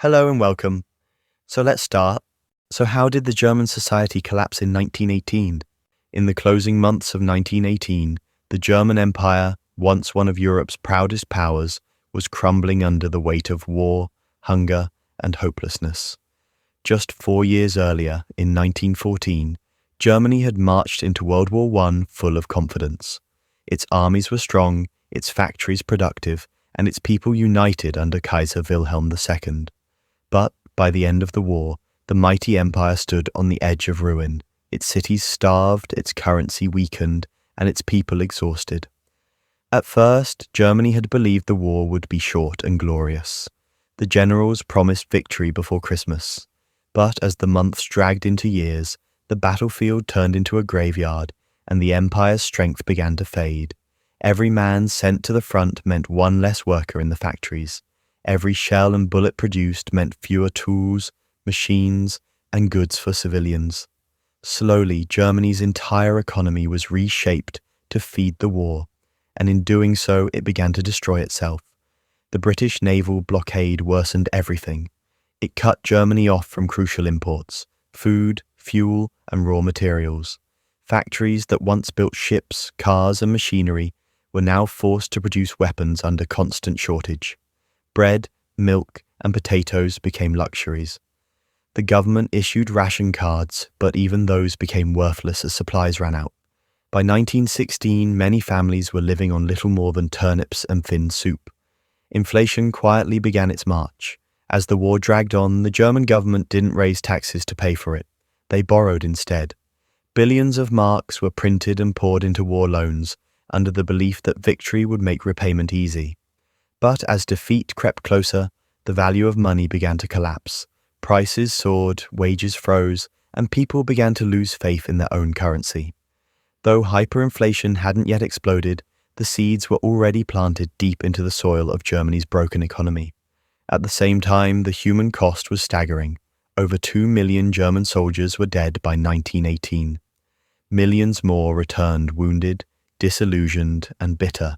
Hello and welcome. So let's start. So how did the German society collapse in 1918? In the closing months of 1918, the German Empire, once one of Europe's proudest powers, was crumbling under the weight of war, hunger, and hopelessness. Just 4 years earlier, in 1914, Germany had marched into World War I full of confidence. Its armies were strong, its factories productive, and its people united under Kaiser Wilhelm II. But by the end of the war, the mighty empire stood on the edge of ruin, its cities starved, its currency weakened, and its people exhausted. At first, Germany had believed the war would be short and glorious. The generals promised victory before Christmas. But as the months dragged into years, the battlefield turned into a graveyard, and the empire's strength began to fade. Every man sent to the front meant one less worker in the factories. Every shell and bullet produced meant fewer tools, machines, and goods for civilians. Slowly, Germany's entire economy was reshaped to feed the war, and in doing so, it began to destroy itself. The British naval blockade worsened everything. It cut Germany off from crucial imports, food, fuel, and raw materials. Factories that once built ships, cars, and machinery were now forced to produce weapons under constant shortage. Bread, milk, and potatoes became luxuries. The government issued ration cards, but even those became worthless as supplies ran out. By 1916, many families were living on little more than turnips and thin soup. Inflation quietly began its march. As the war dragged on, the German government didn't raise taxes to pay for it. They borrowed instead. Billions of marks were printed and poured into war loans, under the belief that victory would make repayment easy. But as defeat crept closer, the value of money began to collapse. Prices soared, wages froze, and people began to lose faith in their own currency. Though hyperinflation hadn't yet exploded, the seeds were already planted deep into the soil of Germany's broken economy. At the same time, the human cost was staggering. Over 2 million German soldiers were dead by 1918. Millions more returned wounded, disillusioned, and bitter.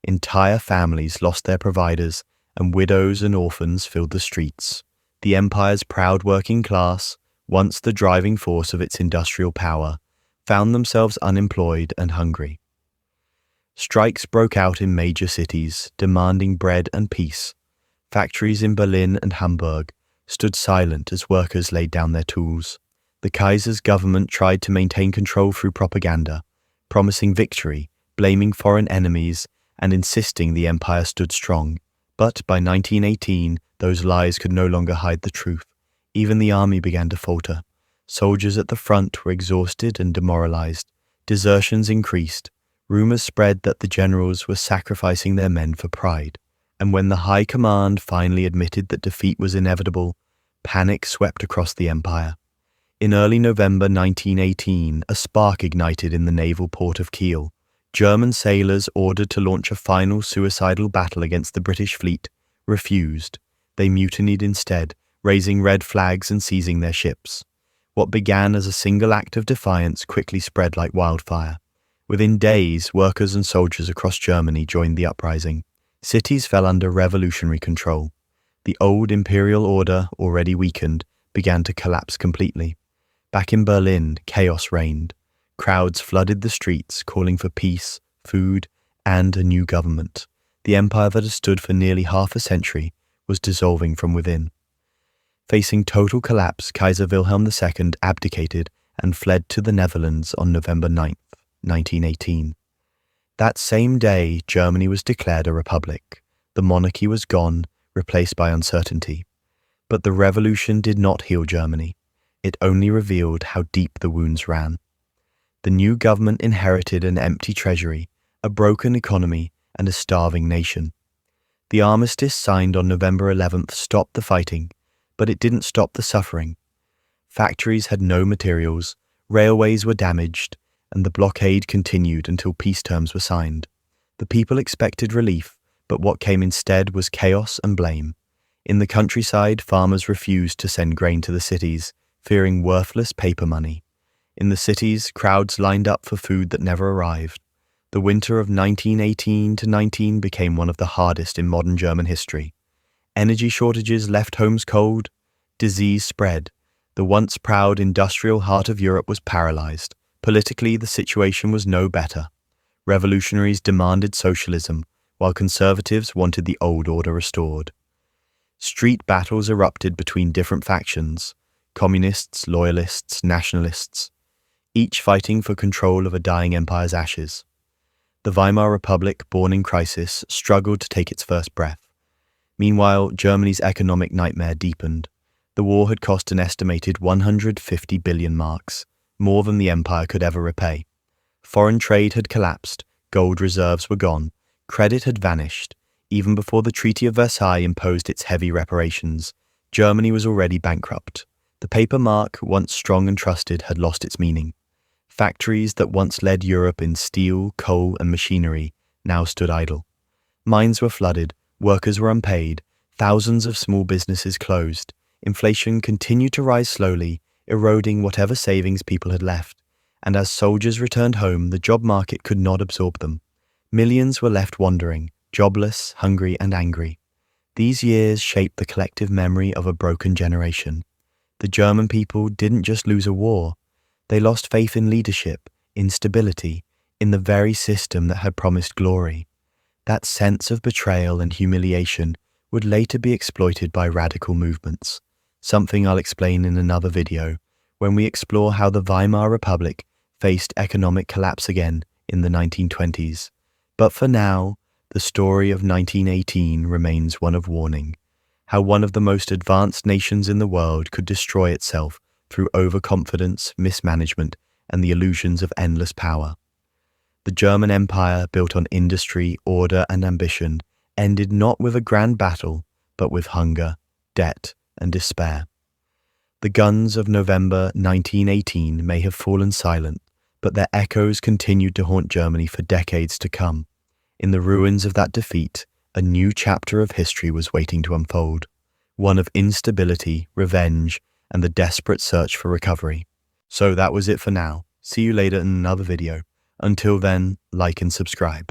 Entire families lost their providers, and widows and orphans filled the streets. The empire's proud working class, once the driving force of its industrial power, found themselves unemployed and hungry. Strikes broke out in major cities, demanding bread and peace. Factories in Berlin and Hamburg stood silent as workers laid down their tools. The Kaiser's government tried to maintain control through propaganda, promising victory, blaming foreign enemies, and insisting the empire stood strong. But by 1918, those lies could no longer hide the truth. Even the army began to falter. Soldiers at the front were exhausted and demoralized. Desertions increased. Rumors spread that the generals were sacrificing their men for pride. And when the high command finally admitted that defeat was inevitable, panic swept across the empire. In early November 1918, a spark ignited in the naval port of Kiel. German sailors ordered to launch a final suicidal battle against the British fleet refused. They mutinied instead, raising red flags and seizing their ships. What began as a single act of defiance quickly spread like wildfire. Within days, workers and soldiers across Germany joined the uprising. Cities fell under revolutionary control. The old imperial order, already weakened, began to collapse completely. Back in Berlin, chaos reigned. Crowds flooded the streets, calling for peace, food, and a new government. The empire that had stood for nearly half a century was dissolving from within. Facing total collapse, Kaiser Wilhelm II abdicated and fled to the Netherlands on November 9, 1918. That same day, Germany was declared a republic. The monarchy was gone, replaced by uncertainty. But the revolution did not heal Germany. It only revealed how deep the wounds ran. The new government inherited an empty treasury, a broken economy, and a starving nation. The armistice signed on November 11th stopped the fighting, but it didn't stop the suffering. Factories had no materials, railways were damaged, and the blockade continued until peace terms were signed. The people expected relief, but what came instead was chaos and blame. In the countryside, farmers refused to send grain to the cities, fearing worthless paper money. In the cities, crowds lined up for food that never arrived. The winter of 1918 to 19 became one of the hardest in modern German history. Energy shortages left homes cold. Disease spread. The once proud industrial heart of Europe was paralyzed. Politically, the situation was no better. Revolutionaries demanded socialism, while conservatives wanted the old order restored. Street battles erupted between different factions: communists, loyalists, nationalists, each fighting for control of a dying empire's ashes. The Weimar Republic, born in crisis, struggled to take its first breath. Meanwhile, Germany's economic nightmare deepened. The war had cost an estimated 150 billion marks, more than the empire could ever repay. Foreign trade had collapsed, gold reserves were gone, credit had vanished. Even before the Treaty of Versailles imposed its heavy reparations, Germany was already bankrupt. The paper mark, once strong and trusted, had lost its meaning. Factories that once led Europe in steel, coal, and machinery now stood idle. Mines were flooded, workers were unpaid, thousands of small businesses closed. Inflation continued to rise slowly, eroding whatever savings people had left. And as soldiers returned home, the job market could not absorb them. Millions were left wandering, jobless, hungry, and angry. These years shaped the collective memory of a broken generation. The German people didn't just lose a war. They lost faith in leadership, in stability, in the very system that had promised glory. That sense of betrayal and humiliation would later be exploited by radical movements, something I'll explain in another video, when we explore how the Weimar Republic faced economic collapse again in the 1920s. But for now, the story of 1918 remains one of warning, how one of the most advanced nations in the world could destroy itself through overconfidence, mismanagement, and the illusions of endless power. The German Empire, built on industry, order, and ambition, ended not with a grand battle, but with hunger, debt, and despair. The guns of November 1918 may have fallen silent, but their echoes continued to haunt Germany for decades to come. In the ruins of that defeat, a new chapter of history was waiting to unfold, one of instability, revenge, and the desperate search for recovery. So that was it for now. See you later in another video. Until then, like and subscribe.